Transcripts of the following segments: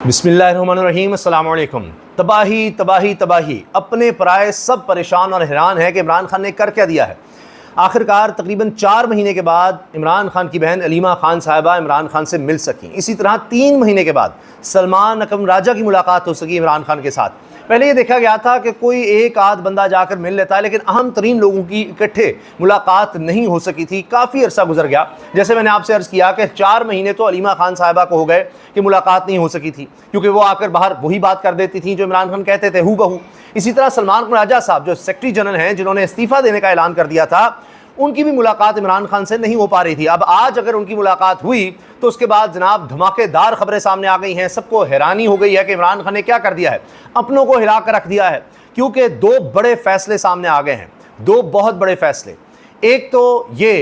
बिस्मिल्लाहिर्रहमानिर्रहीम, अस्सलाम वालेकुम। तबाही तबाही तबाही, अपने पराए सब परेशान और हैरान है कि इमरान खान ने कर क्या दिया है। आखिरकार तकरीबन 4 महीने के बाद इमरान खान की बहन अलीमा खान साहिबा इमरान खान से मिल सकी। इसी तरह 3 महीने के बाद सलमान अकरम राजा की मुलाकात हो सकी इमरान खान के साथ। पहले ये देखा गया था कि कोई एक आध बंदा जाकर मिल लेता है, लेकिन अहम तरीन लोगों की इकट्ठे मुलाकात नहीं हो सकी थी। काफ़ी अरसा गुजर गया। जैसे मैंने आपसे अर्ज़ किया कि 4 महीने तो अलीमा खान साहिबा को हो गए कि मुलाकात नहीं हो सकी थी, क्योंकि वो आकर बाहर वही बात कर देती थी जो इमरान खान कहते थे, हू बहू। इसी तरह सलमान अकरम राजा साहब जो सेक्रेटरी जनरल हैं, जिन्होंने इस्तीफ़ा देने का ऐलान कर दिया था, उनकी भी मुलाकात इमरान खान से नहीं हो पा रही थी। अब आज अगर उनकी मुलाकात हुई तो उसके बाद जनाब धमाकेदार खबरें सामने आ गई हैं। सबको हैरानी हो गई है कि इमरान खान ने क्या कर दिया है, अपनों को हिला कर रख दिया है, क्योंकि 2 बड़े फैसले सामने आ गए हैं, 2 बहुत बड़े फैसले। एक तो ये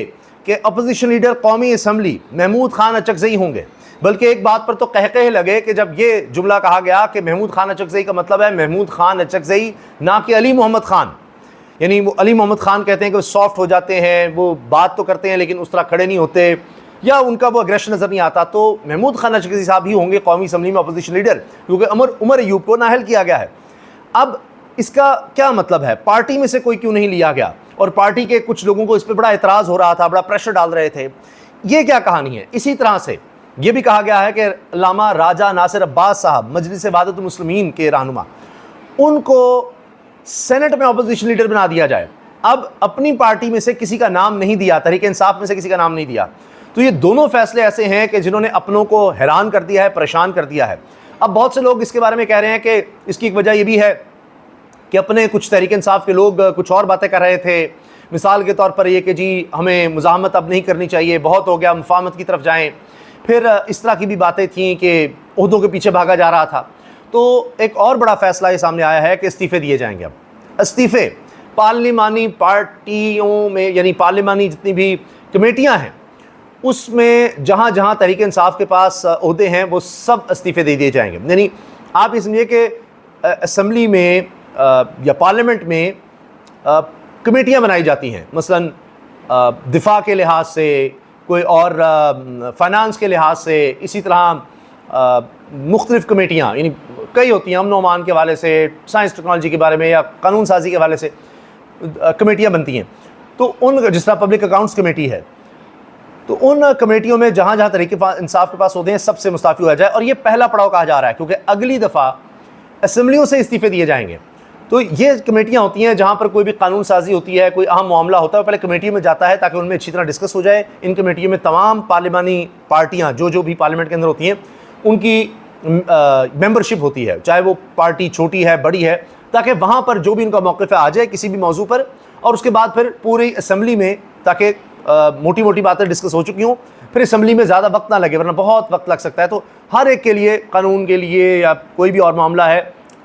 कि अपोजिशन लीडर कौमी असम्बली महमूद खान अचकज़ई होंगे, बल्कि एक बात पर तो कह लगे कि जब ये जुमला कहा गया कि महमूद खान अचकज़ई का मतलब है महमूद खान अचकज़ई, ना कि अली मोहम्मद खान। यानी वो अली मोहम्मद खान कहते हैं कि वो सॉफ्ट हो जाते हैं, वो बात तो करते हैं लेकिन उस तरह खड़े नहीं होते, या उनका वो अग्रेशन नज़र नहीं आता। तो महमूद खान अचकज़ई साहब ही होंगे कौमी असम्बली में अपोजिशन लीडर, क्योंकि उमर अयूब को नाअहल किया गया है। अब इसका क्या मतलब है, पार्टी में से कोई क्यों नहीं लिया गया? और पार्टी के कुछ लोगों को इस पर बड़ा एतराज़ हो रहा था, बड़ा प्रेशर डाल रहे थे। ये क्या कहानी है? इसी तरह से ये भी कहा गया है कि अल्लामा राजा नासिर अब्बास साहब मजलिस वहादतुल मुस्लिमीन के रहनुमा, उनको सेनेट में अपोजिशन लीडर बना दिया जाए। अब अपनी पार्टी में से किसी का नाम नहीं दिया, तहरीक इंसाफ में से किसी का नाम नहीं दिया। तो ये दोनों फैसले ऐसे हैं कि जिन्होंने अपनों को हैरान कर दिया है, परेशान कर दिया है। अब बहुत से लोग इसके बारे में कह रहे हैं कि इसकी एक वजह यह भी है कि अपने कुछ तहरीक इंसाफ के लोग कुछ और बातें कर रहे थे। मिसाल के तौर पर यह कि जी हमें मुज़ाहमत अब नहीं करनी चाहिए, बहुत हो गया, मुफाहमत की तरफ जाएँ। फिर इस तरह की भी बातें थीं कि ओहदों के पीछे भागा जा रहा था। तो एक और बड़ा फैसला ये सामने आया है कि इस्तीफ़े दिए जाएंगे। अब इस्तीफ़े पार्लिमानी पार्टियों में, यानी पार्लिमानी जितनी भी कमेटियां हैं, उसमें जहां जहां तहरीक इंसाफ के पास ओहदे हैं वो सब इस्तीफ़े दे दिए जाएंगे। यानी आप ये समझिए कि असम्बली में या पार्लियामेंट में कमेटियां बनाई जाती हैं, मसलन दिफा के लिहाज से, कोई और फाइनेंस के लिहाज से, इसी तरह मुख्तलिफ़ कमेटियाँ यानी कई होती हैं, अमन व अमान के हवाले से, साइंस टेक्नोलॉजी के बारे में, या कानून साजी के हवाले से कमेटियाँ बनती हैं। तो उन, जिस तरह पब्लिक अकाउंट्स कमेटी है, तो उन कमेटियों में जहाँ जहाँ तहरीक इंसाफ के पास होते हैं सबसे मुस्ताफ़ी हुआ जाए। और ये पहला पड़ाव कहा जा रहा है, क्योंकि अगली दफ़ा असम्बलियों से इस्तीफ़े दिए जाएंगे। तो ये कमेटियाँ होती हैं जहाँ पर कोई भी कानून साजी होती है, कोई अहम मामला होता है, पहले कमेटियों में जाता है ताकि उनमें अच्छी तरह डिस्कस हो जाए। इन कमेटियों में तमाम पार्लिमानी पार्टियाँ जो भी पार्लियामेंट के अंदर होती हैं उनकी मेंबरशिप होती है, चाहे वो पार्टी छोटी है बड़ी है, ताकि वहाँ पर जो भी इनका मौक़िफ़ है आ जाए किसी भी मौजू पर। और उसके बाद फिर पूरी असम्बली में, ताकि मोटी मोटी बातें डिस्कस हो चुकी हों, फिर असम्बली में ज़्यादा वक्त ना लगे, वरना बहुत वक्त लग सकता है। तो हर एक के लिए, कानून के लिए या कोई भी और मामला है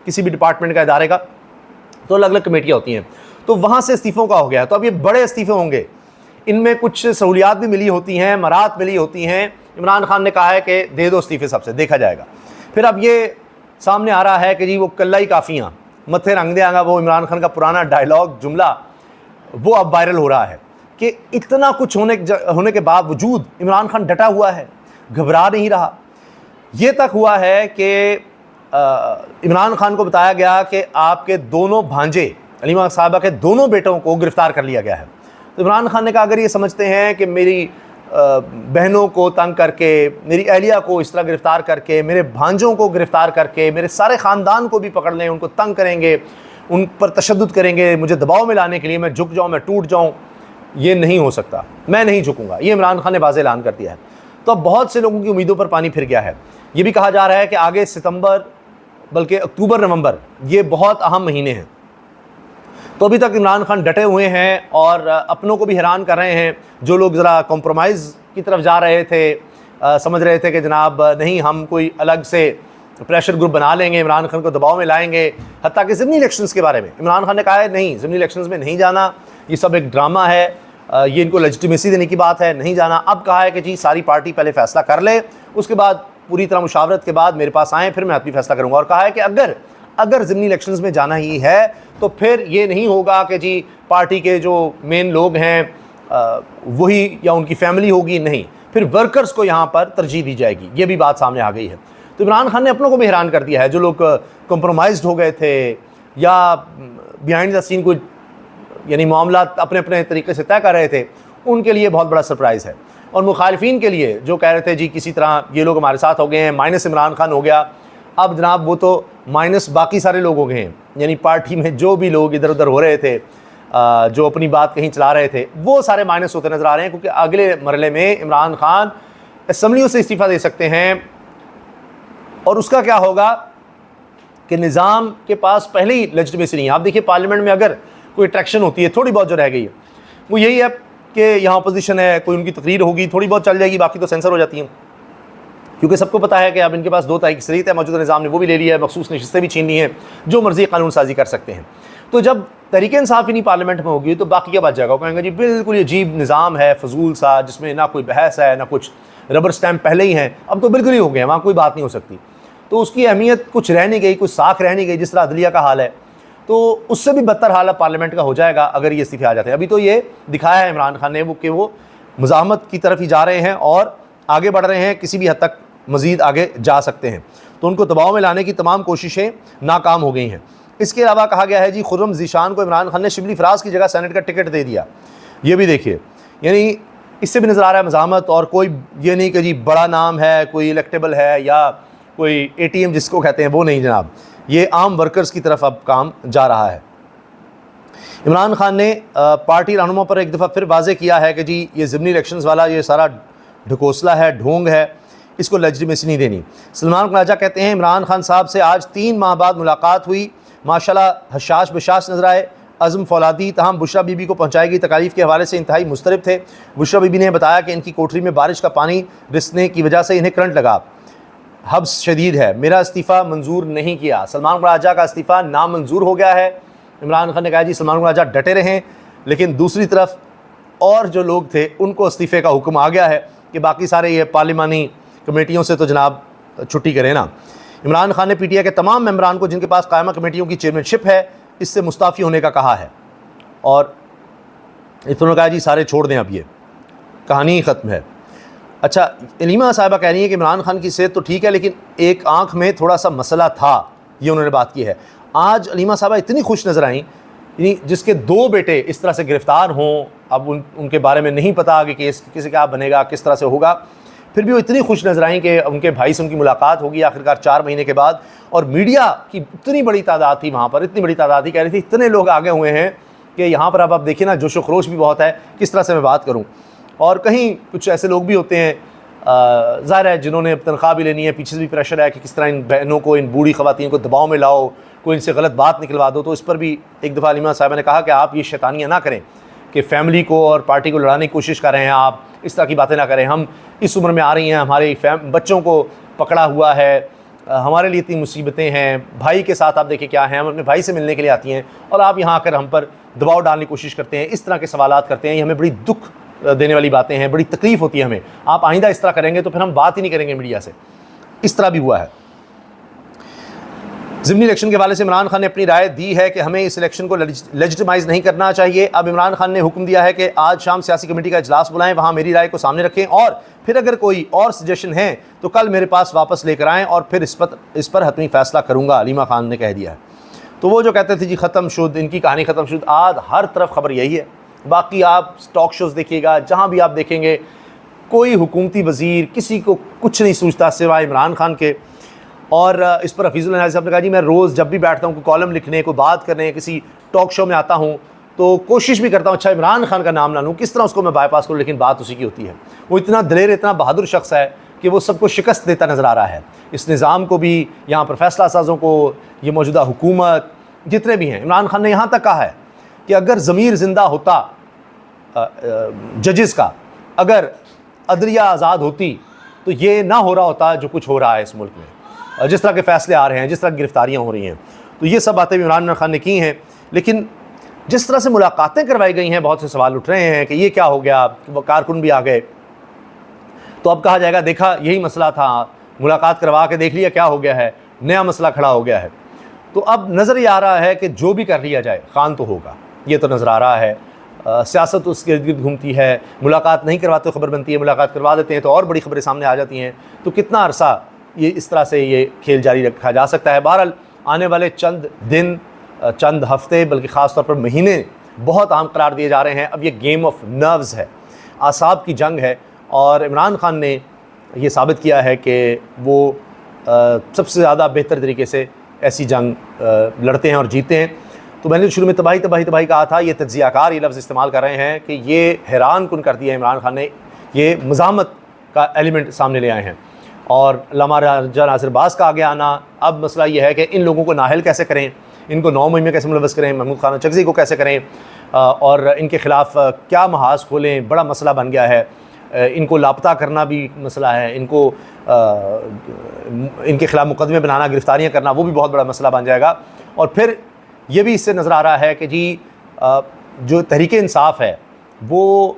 किसी भी डिपार्टमेंट का, इदारे का, तो अलग अलग कमेटियाँ होती हैं। तो वहाँ से इस्तीफ़ों का हो गया। तो अब ये बड़े इस्तीफ़े होंगे, इनमें कुछ सहूलियात भी मिली होती हैं, मराहत मिली होती हैं। इमरान खान ने कहा है कि दे दो इस्तीफ़े, सबसे देखा जाएगा। फिर अब ये सामने आ रहा है कि जी वो कल्ला ही काफ़ियाँ मत्थे रंग देंगा, वो इमरान खान का पुराना डायलॉग जुमला वो अब वायरल हो रहा है कि इतना कुछ होने के बावजूद इमरान खान डटा हुआ है, घबरा नहीं रहा। ये तक हुआ है कि इमरान खान को बताया गया कि आपके दोनों भांजे अलीमा साहिबा के दोनों बेटों को गिरफ़्तार कर लिया गया है। तो इमरान खान ने कहा अगर ये समझते हैं कि मेरी बहनों को तंग करके, मेरी अहलिया को इस तरह गिरफ़्तार करके, मेरे भांजों को गिरफ़्तार करके मेरे सारे ख़ानदान को भी पकड़ लें, उनको तंग करेंगे, उन पर तशद्दुद करेंगे, मुझे दबाव में लाने के लिए मैं झुक जाऊँ, मैं टूट जाऊँ, ये नहीं हो सकता, मैं नहीं झुकूँगा। ये इमरान खान ने वाज़ेह ऐलान कर दिया है। तो अब बहुत से लोगों की उम्मीदों पर पानी फिर गया है। ये भी कहा जा रहा है कि आगे सितंबर, बल्कि अक्टूबर नवंबर, ये बहुत अहम महीने हैं। तो अभी तक इमरान खान डटे हुए हैं और अपनों को भी हैरान कर रहे हैं। जो लोग ज़रा कॉम्प्रोमाइज़ की तरफ जा रहे थे, समझ रहे थे कि जनाब नहीं, हम कोई अलग से प्रेशर ग्रुप बना लेंगे, इमरान खान को दबाव में लाएंगे। हत्ता कि ज़िमनी इलेक्शंस के बारे में इमरान खान ने कहा है नहीं, ज़िमनी इलेक्शंस में नहीं जाना, ये सब एक ड्रामा है, ये इनको लेजिटिमेसी देने की बात है, नहीं जाना। अब कहा है कि जी सारी पार्टी पहले फ़ैसला कर ले, उसके बाद पूरी तरह मुशावरत के बाद मेरे पास आएँ, फिर मैं हतमी फ़ैसला करूँगा। और कहा है कि अगर ज़िमनी इलेक्शंस में जाना ही है तो फिर ये नहीं होगा कि जी पार्टी के जो मेन लोग हैं वही या उनकी फैमिली होगी, नहीं, फिर वर्कर्स को यहाँ पर तरजीह दी जाएगी। ये भी बात सामने आ गई है। तो इमरान खान ने अपनों को भी हैरान कर दिया है। जो लोग कॉम्प्रोमाइज़ हो गए थे या बिहाइंड द सीन कोई यानी मामला अपने अपने तरीके से तय कर रहे थे, उनके लिए बहुत बड़ा सरप्राइज़ है। और मुखालिफिन के लिए जो कह रहे थे जी किसी तरह ये लोग हमारे साथ हो गए हैं, माइनस इमरान खान हो गया, अब जनाब वो तो माइनस बाकी सारे लोग हो गए हैं। यानी पार्टी में जो भी लोग इधर उधर हो रहे थे, जो अपनी बात कहीं चला रहे थे, वो सारे माइनस होते नज़र आ रहे हैं, क्योंकि अगले मरले में इमरान खान असम्बलियों से इस्तीफ़ा दे सकते हैं। और उसका क्या होगा कि निज़ाम के पास पहले ही लेजिटिमेसी नहीं है। आप देखिए पार्लियामेंट में अगर कोई अट्रैक्शन होती है, थोड़ी बहुत जो रह गई है वो यही है कि यहाँ अपोजिशन है, कोई उनकी तकरीर होगी, थोड़ी बहुत चल जाएगी, बाकी तो सेंसर हो जाती हैं। क्योंकि सबको पता है कि अब इनके पास 2 तारीख की सरीत है, मौजूदा निज़ाम ने वो भी ले लिया है, मखसूस नशिस्तें भी छीन ली हैं, जो मर्जी कानून साजी कर सकते हैं। तो जब तहरीक इंसाफ ही नहीं पार्लियामेंट में होगी तो बाकी क्या बच जाएगा? कहेंगे जी बिल्कुल ये अजीब निज़ाम है, फजूल सा, जिसमें ना कोई बहस है ना कुछ, रबर स्टैम्प पहले ही हैं, अब तो बिल्कुल ही हो गए, वहाँ कोई बात नहीं हो सकती। तो उसकी अहमियत कुछ रह नहीं गई, कुछ साख रह नहीं गई। जिस तरह अदलिया का हाल है, तो उससे भी बदतर हाल पार्लियामेंट का हो जाएगा अगर ये इस्तीफे आ जाते हैं। अभी तो ये दिखाया है इमरान खान ने कि वो मुज़ाहमत की तरफ ही जा रहे हैं और आगे बढ़ रहे हैं, किसी भी हद तक मज़ीद आगे जा सकते हैं। तो उनको दबाव में लाने की तमाम कोशिशें नाकाम हो गई हैं। इसके अलावा कहा गया है जी खुर्रम ज़ीशान को इमरान खान ने शिबली फराज की जगह सेनेट का टिकट दे दिया। ये भी देखिए, यानी इससे भी नज़र आ रहा है मज़ाहमत, और कोई ये नहीं कि जी बड़ा नाम है, कोई इलेक्टेबल है या कोई ATM जिसको कहते हैं, वो नहीं जनाब, ये आम वर्कर्स की तरफ अब काम जा रहा है। इमरान खान ने पार्टी रहनुमा पर एक दफ़ा फिर वाज़े किया है कि जी ये ज़िमनी इलेक्शंस वाला ये सारा ढकोसला है, ढोंग है, इसको लेजिटिमेसी नहीं देनी। सलमान खराजा कहते हैं इमरान खान साहब से आज 3 माह बाद मुलाकात हुई, माशाल्लाह हशाश बशाश नजर आए, अज़म फौलादी तहम बुशरा बीबी को पहुँचाएगी तकालीफ के हवाले से इंतहाई मुस्तरब थे। बुशरा बीबी ने बताया कि इनकी कोठरी में बारिश का पानी रिसने की वजह से इन्हें करंट लगा, हब्स शदीद है, मेरा इस्तीफ़ा मंजूर नहीं किया। सलमान खराजा का इस्तीफ़ा नामंजूर हो गया है। इमरान खान ने कहा जी सलमान खराजा डटे रहें, लेकिन दूसरी तरफ और जो लोग थे उनको इस्तीफ़े का हुक्म आ गया है कि बाकी सारे ये पार्लिमानी कमेटियों से तो जनाब छुट्टी करें ना। इमरान खान ने PTI के तमाम मेम्बरान को जिनके पास कायमा कमेटियों की चेयरमैनशिप है इससे मुस्ताफ़ी होने का कहा है, और इन्होंने कहा जी सारे छोड़ दें, अब ये कहानी ही ख़त्म है। अच्छा, अलीमा साहिबा कह रही है कि इमरान खान की सेहत तो ठीक है लेकिन एक आँख में थोड़ा सा मसला था, ये उन्होंने बात की है। आज अलीमा साहिबा इतनी खुश नज़र आई, यानी जिसके 2 बेटे इस तरह से गिरफ़्तार हों, अब उनके बारे में नहीं पता कि केस किसी क्या बनेगा, किस तरह से होगा, फिर भी वो इतनी खुश नज़र आई कि उनके भाई से उनकी मुलाकात होगी आखिरकार 4 महीने के बाद। और मीडिया की इतनी बड़ी तादाद थी वहाँ पर, इतनी बड़ी तादाद थी, कह रही थी इतने लोग आगे हुए हैं कि यहाँ पर अब आप देखिए ना जोशो खरोश भी बहुत है, किस तरह से मैं बात करूँ। और कहीं कुछ ऐसे लोग भी होते हैं ज़ाहिर है जिन्होंने तनख्वाह भी लेनी है, पीछे से भी प्रेशर है कि किस तरह इन बहनों को, इन बूढ़ी ख़वातीन को दबाव में लाओ, कोई इनसे गलत बात निकलवा दो। तो इस पर भी एक दफ़ा अलीमा साहिबा ने कहा कि आप ये शैतानियाँ ना करें कि फ़ैमिली को और पार्टी को लड़ाने की कोशिश कर रहे हैं, आप इस तरह की बातें ना करें। हम इस उम्र में आ रही हैं, हमारे बच्चों को पकड़ा हुआ है, हमारे लिए इतनी मुसीबतें हैं, भाई के साथ आप देखिए क्या हैं, हम अपने भाई से मिलने के लिए आती हैं और आप यहाँ आकर हम पर दबाव डालने की कोशिश करते हैं, इस तरह के सवालात करते हैं। ये हमें बड़ी दुख देने वाली बातें हैं, बड़ी तकलीफ़ होती है हमें। आप आइंदा इस तरह करेंगे तो फिर हम बात ही नहीं करेंगे मीडिया से। इस तरह भी हुआ है। ज़िमनी इलेक्शन के हवाले से इमरान खान ने अपनी राय दी है कि हमें इस इलेक्शन को लेजिटिमाइज़ नहीं करना चाहिए। अब इमरान खान ने हुक्म दिया है कि आज शाम सियासी कमेटी का इजलास बुलाएं, वहाँ मेरी राय को सामने रखें और फिर अगर कोई और सजेशन है तो कल मेरे पास वापस लेकर आएँ और फिर इस पर हतमी फ़ैसला करूँगा, अलीमा खान ने कह दिया है। तो वो जो कहते थे जी ख़त्म शुद, इनकी कहानी ख़त्म शुद, आज हर तरफ खबर यही है। बाकी आप टॉक शोज़ देखिएगा, जहाँ भी आप देखेंगे कोई हुकूमती वज़ीर किसी को कुछ नहीं सूझता सिवाय इमरान खान के। और इस पर हफीज़ुल अनाज़ साहब ने कहा जी मैं रोज़ जब भी बैठता हूँ कोई कॉलम लिखने, कोई बात करने, किसी टॉक शो में आता हूँ तो कोशिश भी करता हूँ अच्छा इमरान खान का नाम ना लूँ, किस तरह उसको मैं बाईपास करूँ, लेकिन बात उसी की होती है। वो इतना दलेर, इतना बहादुर शख्स है कि वो सबको शिकस्त देता नज़र आ रहा है, इस निज़ाम को भी, यहाँ पर फैसला साज़ों को, ये मौजूदा हुकूमत जितने भी हैं। इमरान खान ने यहाँ तक कहा है कि अगर ज़मीर ज़िंदा होता जजेस का, अगर अदलिया आज़ाद होती तो ये ना हो रहा होता जो कुछ हो रहा है इस मुल्क में, जिस तरह के फ़ैसले आ रहे हैं, जिस तरह की गिरफ्तारियाँ हो रही हैं। तो ये सब बातें भी इमरान खान ने की हैं। लेकिन जिस तरह से मुलाकातें करवाई गई हैं, बहुत से सवाल उठ रहे हैं कि ये क्या हो गया, वो कारकुन भी आ गए। तो अब कहा जाएगा देखा यही मसला था, मुलाकात करवा के देख लिया क्या हो गया है, नया मसला खड़ा हो गया है। तो अब नज़र ये आ रहा है कि जो भी कर लिया जाए खान तो होगा, ये तो नज़र आ रहा है। सियासत उसके इर्द गिर्द घूमती है, मुलाकात नहीं करवाते तो खबर बनती है, मुलाकात करवा देते हैं तो और बड़ी खबरें सामने आ जाती हैं। तो कितना अरसा ये इस तरह से ये खेल जारी रखा जा सकता है। बहरहाल आने वाले चंद दिन, चंद हफ्ते, बल्कि ख़ास तौर पर महीने बहुत अहम करार दिए जा रहे हैं। अब ये गेम ऑफ नर्व्स है, आसाब की जंग है, और इमरान खान ने ये साबित किया है कि वो सबसे ज़्यादा बेहतर तरीके से ऐसी जंग लड़ते हैं और जीतते हैं। तो मैंने शुरू में तबाही तबाही तबाही कहा था, ये तज्ज़ियाकार ये लफ्ज़ इस्तेमाल कर रहे हैं कि ये हैरान कुन कर दिया इमरान खान ने, ये मज़ामत का एलिमेंट सामने ले आए हैं। और अल्लामा राजा नासिर अब्बास का आगे आना, अब मसला ये है कि इन लोगों को नाहल कैसे करें, इनको 9 मुहिम में कैसे मुलव्वस करें, महमूद खान चकज़ई को कैसे करें, और इनके ख़िलाफ़ क्या महाज खोलें, बड़ा मसला बन गया है। इनको लापता करना भी मसला है, इनको इनके ख़िलाफ़ मुकदमे बनाना, गिरफ़्तारियाँ करना, वो भी बहुत बड़ा मसला बन जाएगा। और फिर ये भी इससे नज़र आ रहा है कि जी जो तहरीक इंसाफ है वो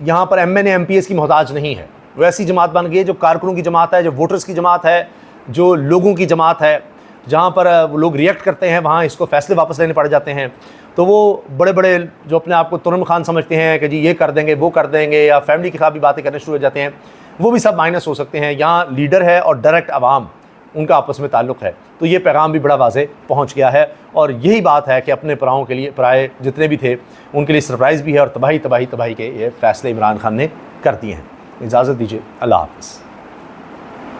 यहाँ पर MNA MPs की मोहताज नहीं है। वो ऐसी जमात बन गई है जो कारकुनों की जमात है, जो वोटर्स की जमात है, जो लोगों की जमात है। जहाँ पर वो लोग रिएक्ट करते हैं वहाँ इसको फ़ैसले वापस लेने पड़ जाते हैं। तो वो बड़े बड़े जो अपने आप को तुरम खान समझते हैं कि जी ये कर देंगे, वो कर देंगे, या फैमिली के खिलाफ भी बातें करने शुरू हो जाते हैं, वो भी सब माइनस हो सकते हैं। यहाँ लीडर है और डायरेक्ट आवाम, उनका आपस में ताल्लुक़ है। तो ये पैगाम भी बड़ा वाज़ेह पहुँच गया है, और यही बात है कि अपने पराओं के लिए, पराए जितने भी थे उनके लिए सरप्राइज़ भी है, और तबाही तबाही तबाही के ये फ़ैसले इमरान खान ने कर दिए हैं। इजाज़त दीजिए, अल्लाह हाफ़िज़।